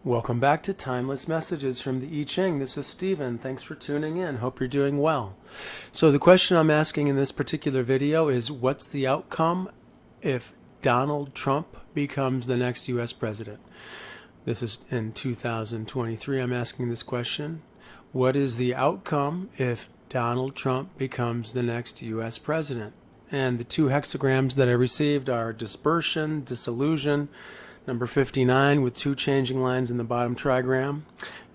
Welcome back to Timeless Messages from the I Ching. This is Stephen. Thanks for tuning in. Hope you're doing well. So the question I'm asking in this particular video is, what's the outcome if Donald Trump becomes the next U.S. president? This is in 2023. I'm asking this question. What is the outcome if Donald Trump becomes the next U.S. president? And the two hexagrams that I received are dispersion, disillusion, number 59 with two changing lines in the bottom trigram,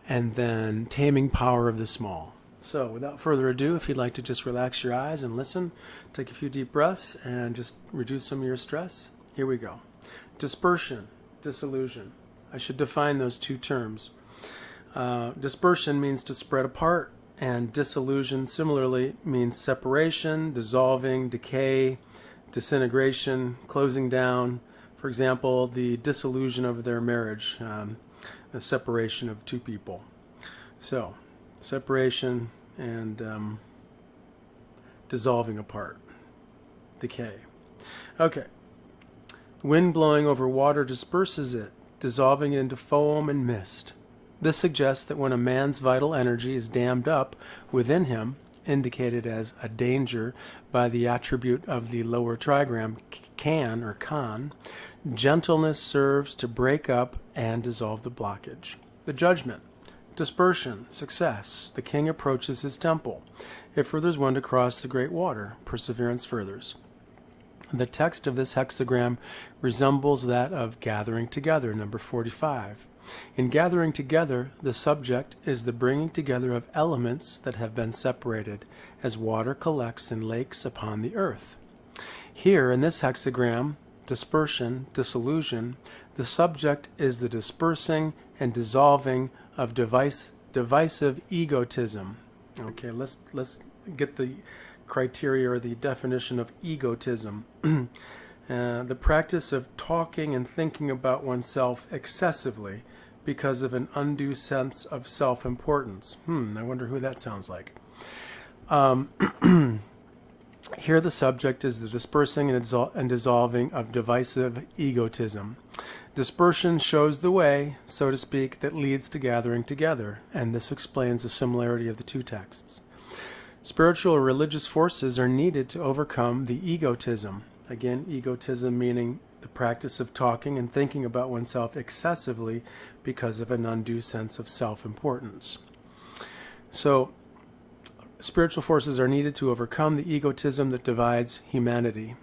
and then taming power of the small. So without further ado, if you'd like to just relax your eyes and listen, take a few deep breaths and just reduce some of your stress, here we go. Dispersion, disillusion. I should define those two terms. Dispersion means to spread apart, and disillusion similarly means separation, dissolving, decay, disintegration, closing down. For example, the dissolution of their marriage, the separation of two people. So, separation and dissolving apart, decay. Okay. Wind blowing over water disperses it, dissolving it into foam and mist. This suggests that when a man's vital energy is dammed up within him, indicated as a danger by the attribute of the lower trigram, can or con, gentleness serves to break up and dissolve the blockage. The judgment, dispersion, success. The king approaches his temple. It furthers one to cross the great water. Perseverance furthers. The text of this hexagram resembles that of gathering together, number 45. In gathering together, the subject is the bringing together of elements that have been separated, as water collects in lakes upon the earth. Here, in this hexagram, dispersion, dissolution, the subject is the dispersing and dissolving of divisive egotism. Okay, let's get the criteria or the definition of egotism. The practice of talking and thinking about oneself excessively because of an undue sense of self-importance. I wonder who that sounds like. Here the subject is the dispersing and dissolving of divisive egotism. Dispersion shows the way, so to speak, that leads to gathering together, and this explains the similarity of the two texts. Spiritual or religious forces are needed to overcome the egotism. Again, egotism meaning the practice of talking and thinking about oneself excessively because of an undue sense of self-importance. So, spiritual forces are needed to overcome the egotism that divides humanity.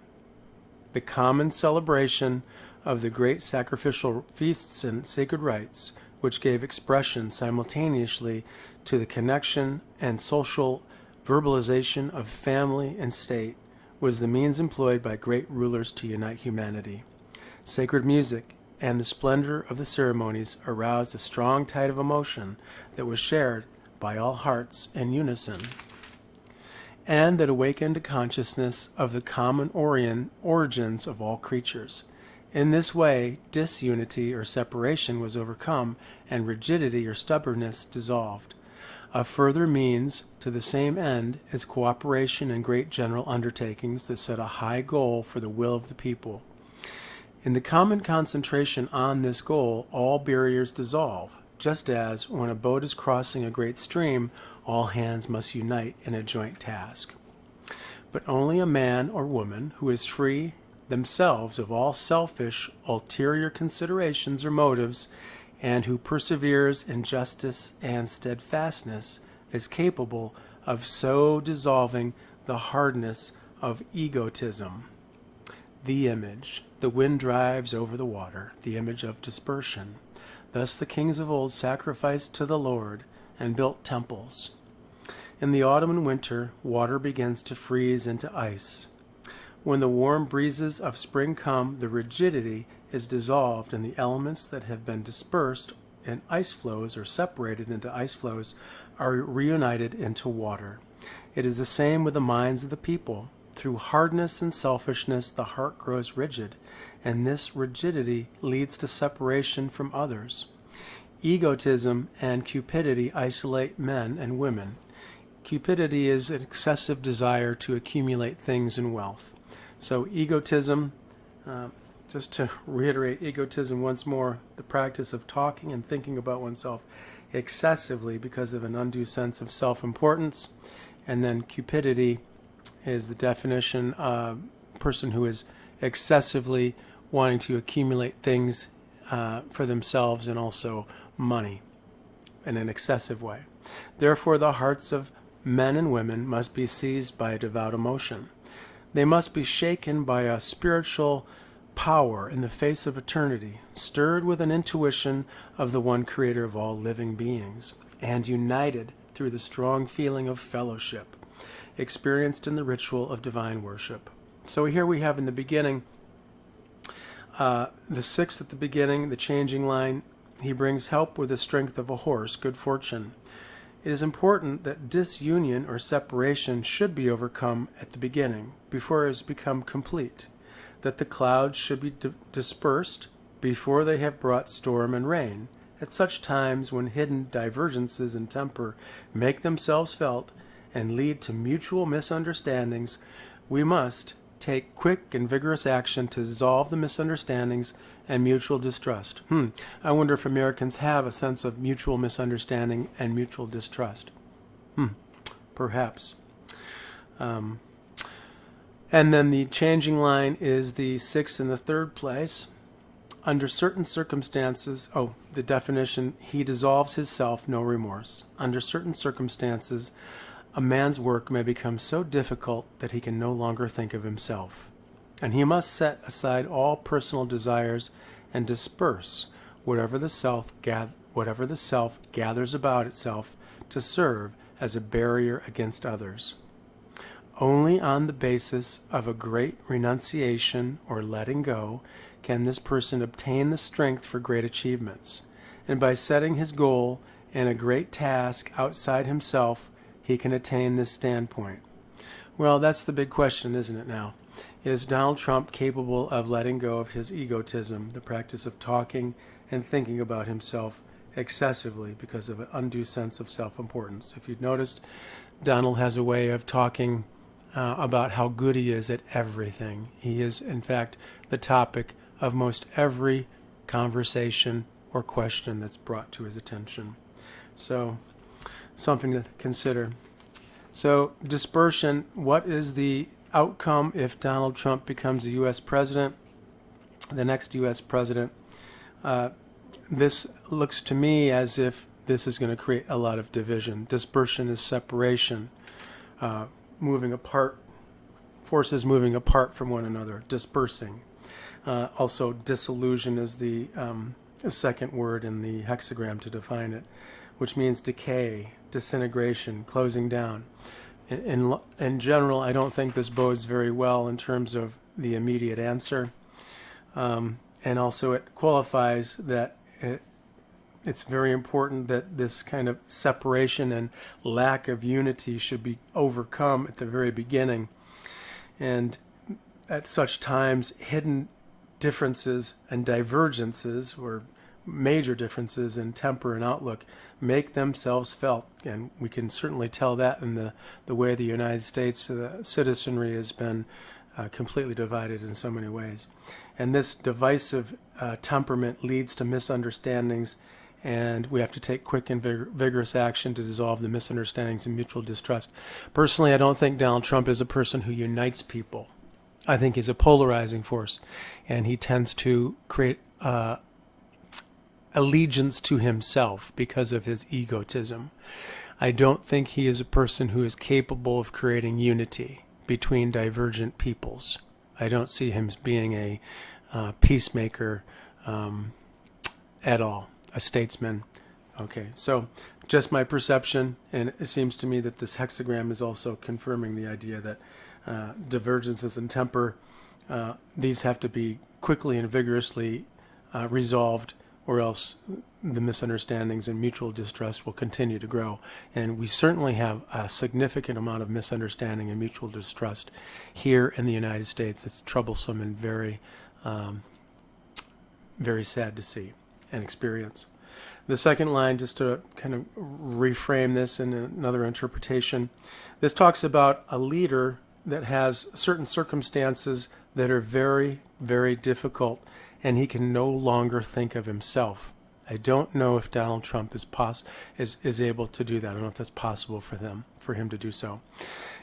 The common celebration of the great sacrificial feasts and sacred rites, which gave expression simultaneously to the connection and social verbalization of family and state, was the means employed by great rulers to unite humanity. Sacred music and the splendor of the ceremonies aroused a strong tide of emotion that was shared by all hearts in unison, and that awakened a consciousness of the common origins of all creatures. In this way, disunity or separation was overcome, and rigidity or stubbornness dissolved. A further means to the same end is cooperation in great general undertakings that set a high goal for the will of the people. In the common concentration on this goal, all barriers dissolve, just as when a boat is crossing a great stream, all hands must unite in a joint task. But only a man or woman who is free themselves of all selfish, ulterior considerations or motives, and who perseveres in justice and steadfastness, is capable of so dissolving the hardness of egotism. The image, the wind drives over the water, the image of dispersion. Thus the kings of old sacrificed to the Lord and built temples. In the autumn and winter, water begins to freeze into ice. When the warm breezes of spring come, the rigidity is dissolved, and the elements that have been dispersed in ice flows or separated into ice flows are reunited into water. It is the same with the minds of the people. Through hardness and selfishness, the heart grows rigid, and this rigidity leads to separation from others. Egotism and cupidity isolate men and women. Cupidity is an excessive desire to accumulate things and wealth. So egotism just to reiterate, egotism once more, the practice of talking and thinking about oneself excessively because of an undue sense of self-importance. And then cupidity is the definition of a person who is excessively wanting to accumulate things for themselves and also money in an excessive way. Therefore, the hearts of men and women must be seized by a devout emotion. They must be shaken by a spiritual power in the face of eternity, stirred with an intuition of the one creator of all living beings, and united through the strong feeling of fellowship experienced in the ritual of divine worship. So here we have in the beginning, the sixth at the beginning, the changing line. He brings help with the strength of a horse, good fortune. It is important that disunion or separation should be overcome at the beginning, before it has become complete, that the clouds should be dispersed before they have brought storm and rain. At such times when hidden divergences in temper make themselves felt and lead to mutual misunderstandings, we must take quick and vigorous action to dissolve the misunderstandings and mutual distrust. I wonder if Americans have a sense of mutual misunderstanding and mutual distrust. Perhaps. And then the changing line is the sixth in the third place. Under certain circumstances, the definition, he dissolves his self, no remorse. Under certain circumstances, a man's work may become so difficult that he can no longer think of himself, and he must set aside all personal desires and disperse whatever the self gathers about itself to serve as a barrier against others. Only on the basis of a great renunciation or letting go can this person obtain the strength for great achievements, and by setting his goal in a great task outside himself, he can attain this standpoint. Well, that's the big question, isn't it now? Is Donald Trump capable of letting go of his egotism, the practice of talking and thinking about himself excessively because of an undue sense of self-importance? If you've noticed, Donald has a way of talking about how good he is at everything. He is, in fact, the topic of most every conversation or question that's brought to his attention. So, something to consider. So, dispersion, what is the outcome if Donald Trump becomes the U.S. president, the next U.S. president? This looks to me as if this is going to create a lot of division. Dispersion is separation, moving apart, forces moving apart from one another, dispersing. Also, disillusion is the second word in the hexagram to define it, which means decay, disintegration, closing down. In general, I don't think this bodes very well in terms of the immediate answer. And also it qualifies that it's very important that this kind of separation and lack of unity should be overcome at the very beginning. And at such times, hidden differences and divergences, or major differences in temper and outlook, make themselves felt, and we can certainly tell that in the way the United States citizenry has been completely divided in so many ways. And this divisive temperament leads to misunderstandings, and we have to take quick and vigorous action to dissolve the misunderstandings and mutual distrust. Personally, I don't think Donald Trump is a person who unites people. I think he's a polarizing force, and he tends to create allegiance to himself because of his egotism. I don't think he is a person who is capable of creating unity between divergent peoples. I don't see him as being a peacemaker at all, a statesman. Okay, so just my perception, and it seems to me that this hexagram is also confirming the idea that divergences in temper, these have to be quickly and vigorously resolved, or else the misunderstandings and mutual distrust will continue to grow. And we certainly have a significant amount of misunderstanding and mutual distrust here in the United States. It's troublesome and very, very sad to see and experience. The second line, just to kind of reframe this in another interpretation, this talks about a leader that has certain circumstances that are very, very difficult, and he can no longer think of himself. I don't know if Donald Trump is able to do that. I don't know if that's possible for him to do so.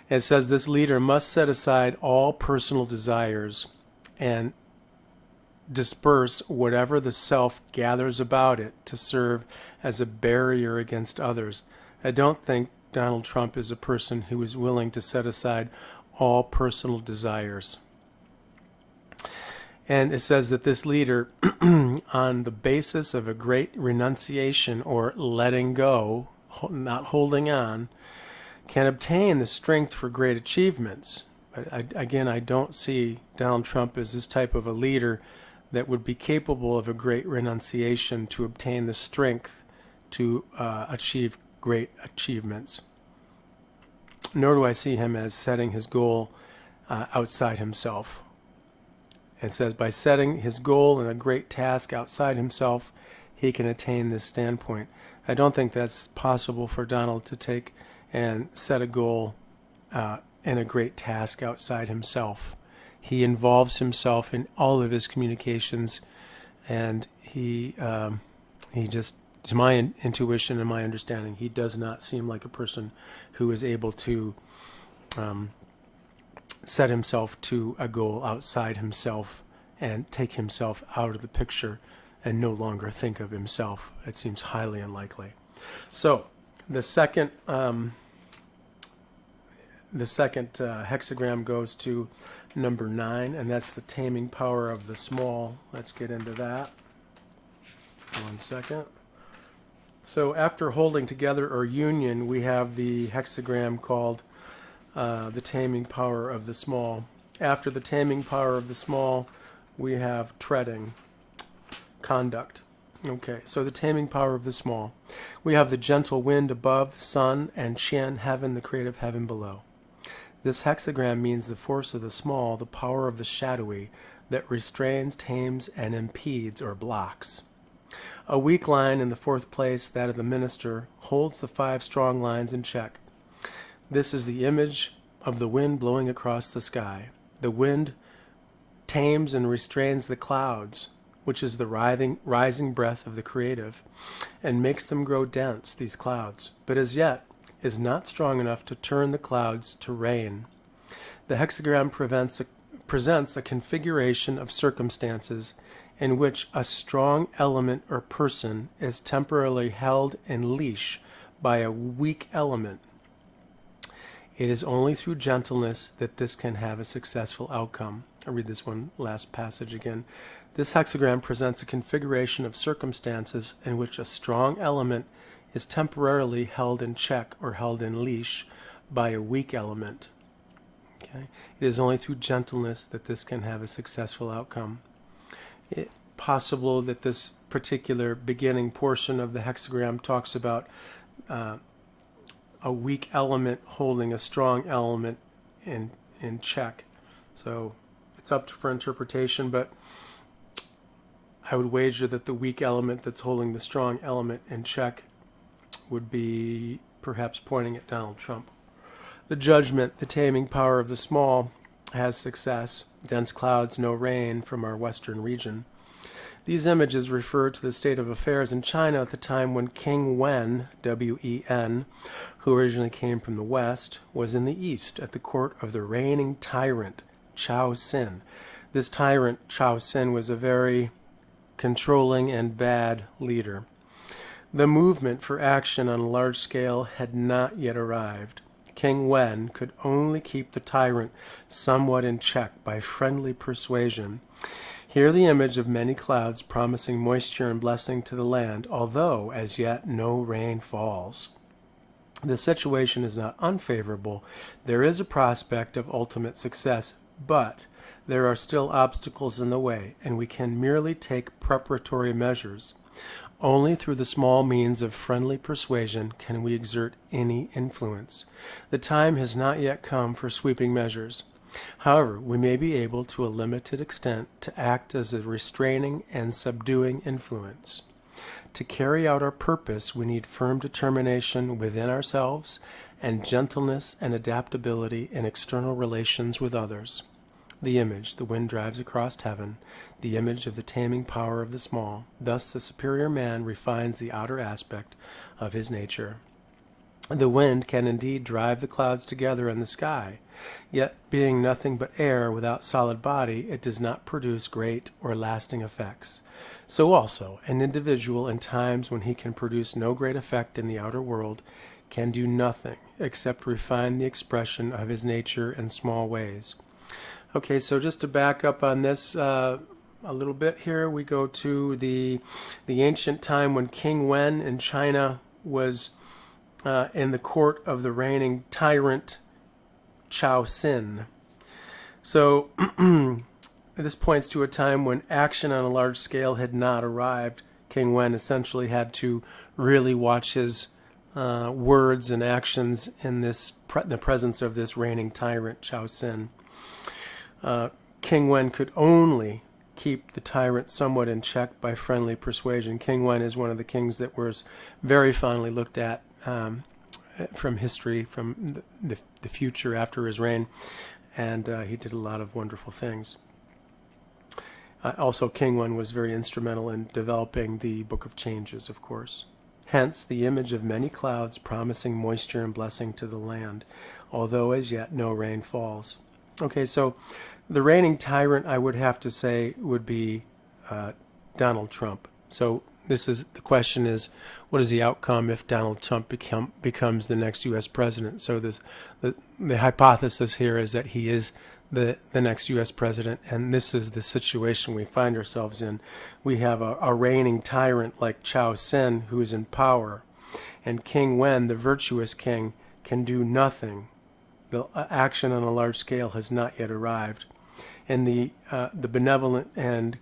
It says this leader must set aside all personal desires and disperse whatever the self gathers about it to serve as a barrier against others. I don't think Donald Trump is a person who is willing to set aside all personal desires. And it says that this leader, on the basis of a great renunciation or letting go, not holding on, can obtain the strength for great achievements. But again, I don't see Donald Trump as this type of a leader that would be capable of a great renunciation to obtain the strength to achieve great achievements. Nor do I see him as setting his goal outside himself. It says by setting his goal in a great task outside himself, he can attain this standpoint. I don't think that's possible for Donald to take and set a goal in a great task outside himself. He involves himself in all of his communications, and he just, to my intuition and my understanding, he does not seem like a person who is able to set himself to a goal outside himself and take himself out of the picture and no longer think of himself. It seems highly unlikely. So the second hexagram goes to number 9, and that's the taming power of the small. Let's get into that. 1 second. So after holding together or union, we have the hexagram called the taming power of the small. After the taming power of the small, we have treading, conduct. Okay, so the taming power of the small. We have the gentle wind above, sun, and Ching, heaven, the creative heaven below. This hexagram means the force of the small, the power of the shadowy, that restrains, tames, and impedes or blocks. A weak line in the 4th place, that of the minister, holds the 5 strong lines in check. This is the image of the wind blowing across the sky. The wind tames and restrains the clouds, which is the rising breath of the creative, and makes them grow dense, these clouds, but as yet is not strong enough to turn the clouds to rain. The hexagram presents a configuration of circumstances in which a strong element or person is temporarily held in leash by a weak element. It is only through gentleness that this can have a successful outcome. I'll read this one last passage again. This hexagram presents a configuration of circumstances in which a strong element is temporarily held in check or held in leash by a weak element. Okay? It is only through gentleness that this can have a successful outcome. It's possible that this particular beginning portion of the hexagram talks about a weak element holding a strong element in check. So it's up for interpretation, but I would wager that the weak element that's holding the strong element in check would be perhaps pointing at Donald Trump. The judgment, the taming power of the small, has success. Dense clouds, no rain from our western region. These images refer to the state of affairs in China at the time when King Wen, W-E-N, who originally came from the west, was in the east at the court of the reigning tyrant, Chao Xin. This tyrant, Chao Xin, was a very controlling and bad leader. The movement for action on a large scale had not yet arrived. King Wen could only keep the tyrant somewhat in check by friendly persuasion. Here the image of many clouds promising moisture and blessing to the land, although as yet no rain falls. The situation is not unfavorable. There is a prospect of ultimate success, but there are still obstacles in the way, and we can merely take preparatory measures. Only through the small means of friendly persuasion can we exert any influence. The time has not yet come for sweeping measures. However, we may be able to a limited extent to act as a restraining and subduing influence. To carry out our purpose, we need firm determination within ourselves and gentleness and adaptability in external relations with others. The image, the wind drives across heaven, the image of the taming power of the small. Thus the superior man refines the outer aspect of his nature. The wind can indeed drive the clouds together in the sky, yet being nothing but air without solid body, it does not produce great or lasting effects. So also, an individual in times when he can produce no great effect in the outer world can do nothing except refine the expression of his nature in small ways. Okay, so just to back up on this a little bit here, we go to the ancient time when King Wen in China was in the court of the reigning tyrant Chao Sin. So this points to a time when action on a large scale had not arrived. King Wen essentially had to really watch his words and actions in the presence of this reigning tyrant Chao Sin. King Wen could only keep the tyrant somewhat in check by friendly persuasion. King Wen is one of the kings that was very fondly looked at from history, from the future after his reign, and he did a lot of wonderful things. Also, King Wen was very instrumental in developing the Book of Changes, of course. Hence, the image of many clouds promising moisture and blessing to the land, although as yet no rain falls. Okay, so the reigning tyrant, I would have to say, would be Donald Trump. So the question is, what is the outcome if Donald Trump becomes the next U.S. president? So the hypothesis here is that he is the next U.S. president, and this is the situation we find ourselves in. We have a reigning tyrant like Chao Sin who is in power, and King Wen, the virtuous king, can do nothing. The action on a large scale has not yet arrived. And the benevolent and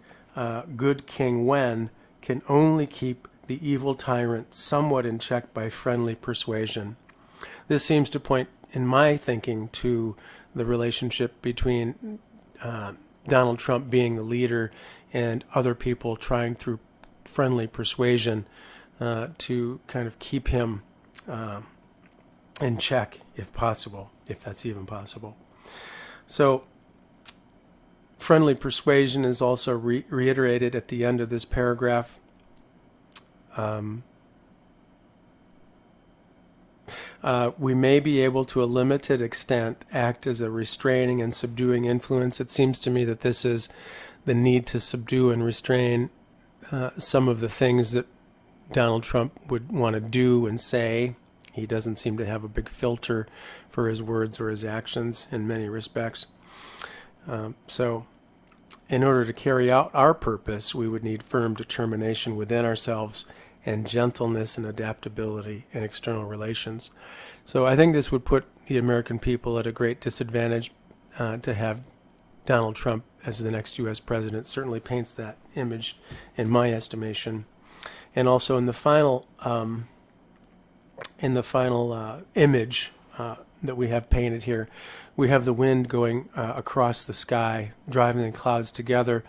good King Wen can only keep the evil tyrant somewhat in check by friendly persuasion. This seems to point, in my thinking, to the relationship between Donald Trump being the leader and other people trying through friendly persuasion to kind of keep him in check, if possible, if that's even possible. So friendly persuasion is also reiterated at the end of this paragraph. We may be able to a limited extent act as a restraining and subduing influence. It seems to me that this is the need to subdue and restrain some of the things that Donald Trump would want to do and say. He doesn't seem to have a big filter for his words or his actions in many respects. So in order to carry out our purpose, we would need firm determination within ourselves and gentleness and adaptability in external relations. So I think this would put the American people at a great disadvantage to have Donald Trump as the next U.S. president. Certainly paints that image in my estimation. And also in the final image that we have painted here, we have the wind going across the sky, driving the clouds together,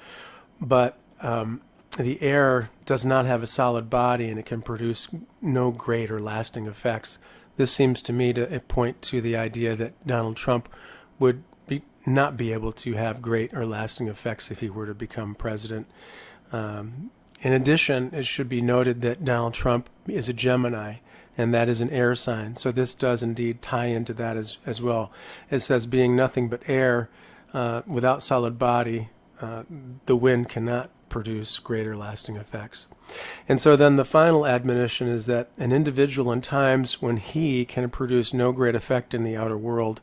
but the air does not have a solid body and it can produce no great or lasting effects. This seems to me to point to the idea that Donald Trump would not be able to have great or lasting effects if he were to become president. In addition, it should be noted that Donald Trump is a Gemini, and that is an air sign. So this does indeed tie into that as well. It says, being nothing but air, without solid body, the wind cannot produce greater lasting effects. And so then the final admonition is that an individual in times when he can produce no great effect in the outer world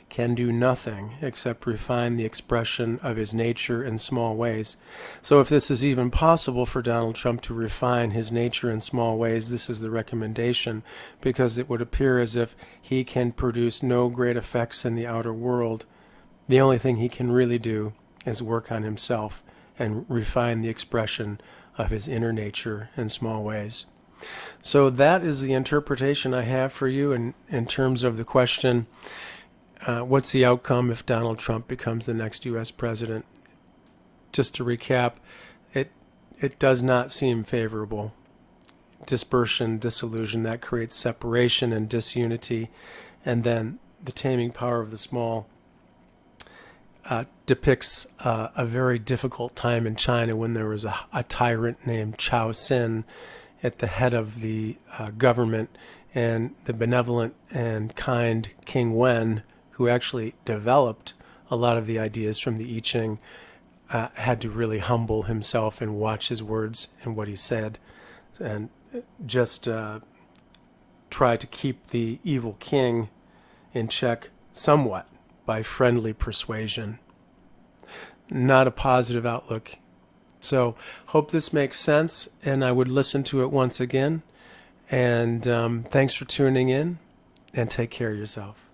can do nothing except refine the expression of his nature in small ways. So if this is even possible for Donald Trump to refine his nature in small ways, this is the recommendation, because it would appear as if he can produce no great effects in the outer world. The only thing he can really do is work on himself and refine the expression of his inner nature in small ways. So that is the interpretation I have for you in terms of the question, what's the outcome if Donald Trump becomes the next U.S. president? Just to recap, it does not seem favorable. Dispersion, disillusion, that creates separation and disunity, And then The Taming Power of the Small depicts a very difficult time in China when there was a tyrant named Chao Sin at the head of the government, and the benevolent and kind King Wen, who actually developed a lot of the ideas from the I Ching, had to really humble himself and watch his words and what he said, and just try to keep the evil king in check somewhat by friendly persuasion. Not a positive outlook. So hope this makes sense, and I would listen to it once again. And thanks for tuning in, and take care of yourself.